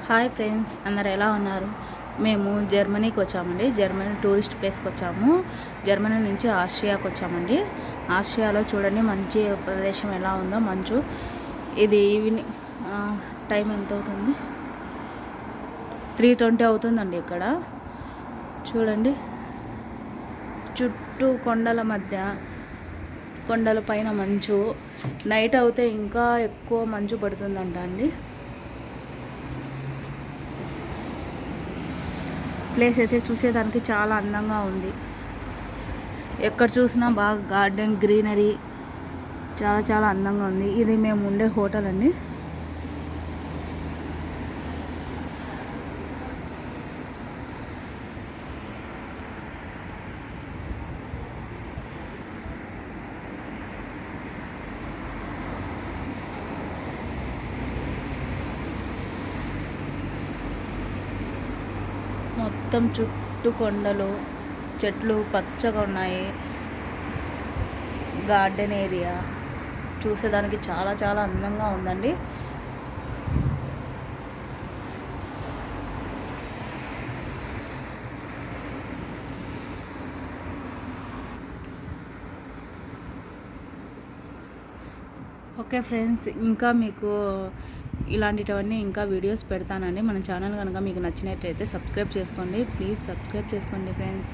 Hi friends, అందరు ఎలా ఉన్నారు? మేము జర్మనీకి వచ్చామండి. జర్మనీ టూరిస్ట్ ప్లేస్కి వచ్చాము. జర్మనీ నుంచి ఆస్ట్రియాకి వచ్చామండి. ఆస్ట్రియాలో చూడండి మంచి ప్రదేశం ఎలా ఉందో. మంచు. ఇది ఈవినింగ్ టైం ఎంత అవుతుంది? 3:20 అవుతుందండి. ఇక్కడ చూడండి, చుట్టూ కొండల మధ్య, కొండల పైన మంచు. నైట్ అవుతే ఇంకా ఎక్కువ మంచు పడుతుందంట అండి. ప్లేస్ అయితే చూసేదానికి చాలా అందంగా ఉంది. ఎక్కడ చూసినా బాగా గార్డెన్, గ్రీనరీ చాలా చాలా అందంగా ఉంది. ఇది మేము ఉండే హోటల్ అండి. మొత్తం చుట్టూ కొండలు, చెట్లు పచ్చగా ఉన్నాయి. గార్డెన్ ఏరియా చూసేదానికి చాలా చాలా అందంగా ఉందండి. ఓకే ఫ్రెండ్స్, ఇంకా మీకు ఇలాంటివన్నీ ఇంకా వీడియోస్ పెడతానండి. మన ఛానల్ కనుక మీకు నచ్చినట్లయితే సబ్స్క్రైబ్ చేసుకోండి. ప్లీజ్ సబ్స్క్రైబ్ చేసుకోండి ఫ్రెండ్స్.